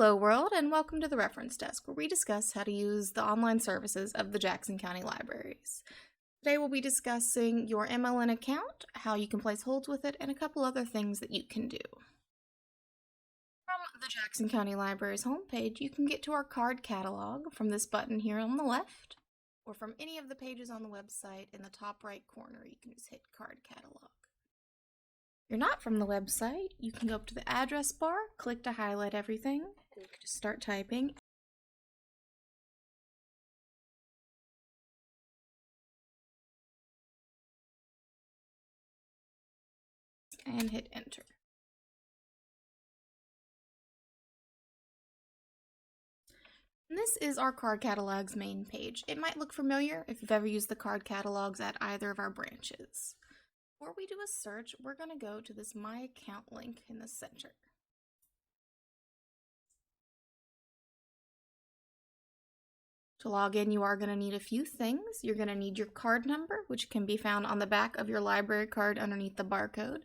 Hello world, and welcome to the Reference Desk, where we discuss how to use the online services of the Jackson County Libraries. Today we'll be discussing your MLN account, how you can place holds with it, and a couple other things that you can do. From the Jackson County Library's homepage, you can get to our card catalog from this button here on the left, or from any of the pages on the website in the top right corner. You can just hit Card Catalog. If you're not from the website, you can go up to the address bar, click to highlight everything, and you can just start typing. And hit enter. And this is our card catalog's main page. It might look familiar if you've ever used the card catalogs at either of our branches. Before we do a search, we're going to go to this My Account link in the center. To log in, you are going to need a few things. You're going to need your card number, which can be found on the back of your library card underneath the barcode,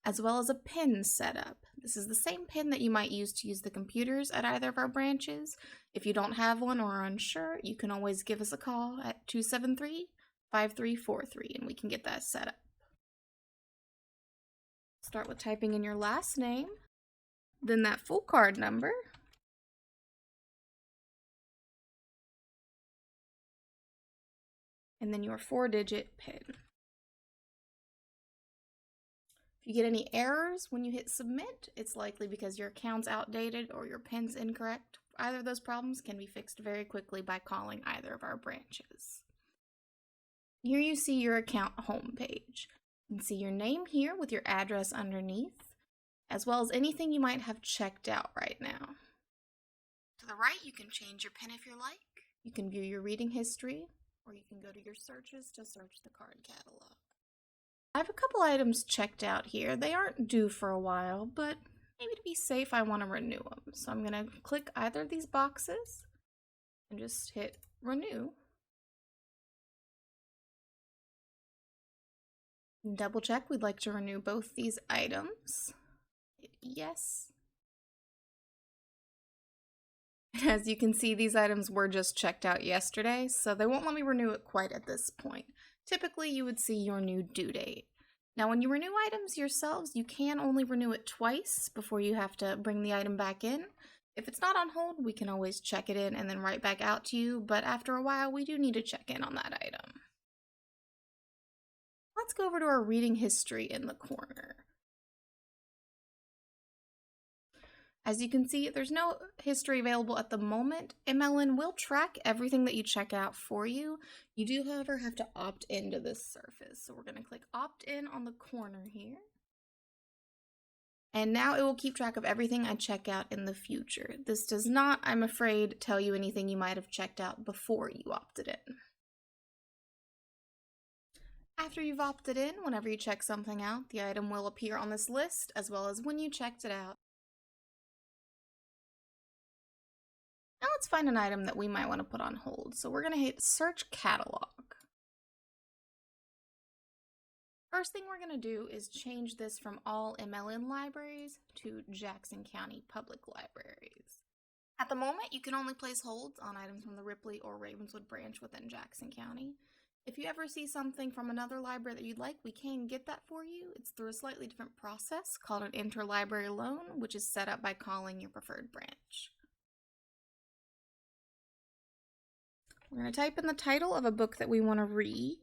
as well as a PIN setup. This is the same PIN that you might use to use the computers at either of our branches. If you don't have one or are unsure, you can always give us a call at 273-5343 and we can get that set up. Start with typing in your last name, then that full card number, and then your 4-digit PIN. If you get any errors when you hit submit, it's likely because your account's outdated or your PIN's incorrect. Either of those problems can be fixed very quickly by calling either of our branches. Here you see your account homepage. You can see your name here with your address underneath, as well as anything you might have checked out right now. To the right, you can change your PIN if you like. You can view your reading history, or you can go to your searches to search the card catalog. I have a couple items checked out here. They aren't due for a while, but maybe to be safe, I want to renew them. So I'm going to click either of these boxes and just hit renew. And double check we'd like to renew both these items. Hit yes. As you can see, these items were just checked out yesterday, so they won't let me renew it quite at this point. Typically, you would see your new due date. Now, when you renew items yourselves, you can only renew it twice before you have to bring the item back in. If it's not on hold, we can always check it in and then write back out to you, but after a while, we do need to check in on that item. Let's go over to our reading history in the corner. As you can see, there's no history available at the moment. MLN will track everything that you check out for you. You do, however, have to opt into this service. So we're going to click opt in on the corner here. And now it will keep track of everything I check out in the future. This does not, I'm afraid, tell you anything you might have checked out before you opted in. After you've opted in, whenever you check something out, the item will appear on this list, as well as when you checked it out. Now let's find an item that we might want to put on hold. So we're going to hit Search Catalog. First thing we're going to do is change this from all MLN libraries to Jackson County Public Libraries. At the moment, you can only place holds on items from the Ripley or Ravenswood branch within Jackson County. If you ever see something from another library that you'd like, we can get that for you. It's through a slightly different process called an interlibrary loan, which is set up by calling your preferred branch. We're going to type in the title of a book that we want to read.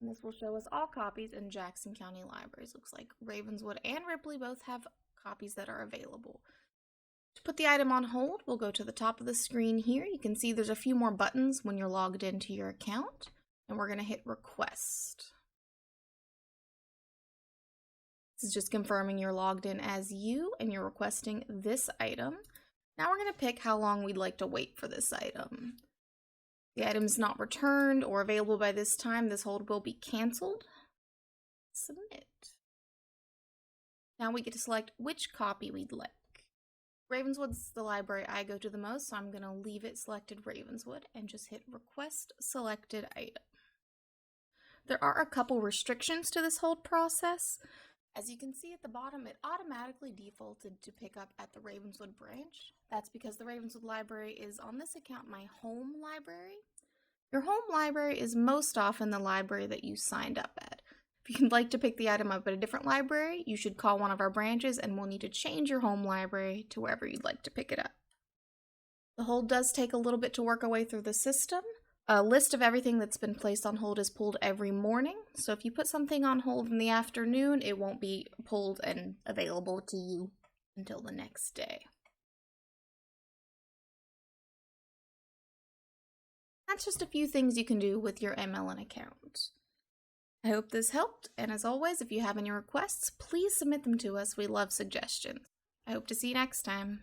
And this will show us all copies in Jackson County Libraries. Looks like Ravenswood and Ripley both have copies that are available. To put the item on hold, we'll go to the top of the screen here. You can see there's a few more buttons when you're logged into your account, and we're going to hit Request. This is just confirming you're logged in as you and you're requesting this item. Now we're going to pick how long we'd like to wait for this item. If the item is not returned or available by this time, this hold will be canceled. Submit. Now we get to select which copy we'd like. Ravenswood's the library I go to the most, so I'm going to leave it selected Ravenswood and just hit Request Selected Item. There are a couple restrictions to this hold process. As you can see at the bottom, it automatically defaulted to pick up at the Ravenswood branch. That's because the Ravenswood library is, on this account, my home library. Your home library is most often the library that you signed up at. If you'd like to pick the item up at a different library, you should call one of our branches and we'll need to change your home library to wherever you'd like to pick it up. The hold does take a little bit to work our way through the system. A list of everything that's been placed on hold is pulled every morning, so if you put something on hold in the afternoon, it won't be pulled and available to you until the next day. That's just a few things you can do with your MLN account. I hope this helped, and as always, if you have any requests, please submit them to us. We love suggestions. I hope to see you next time.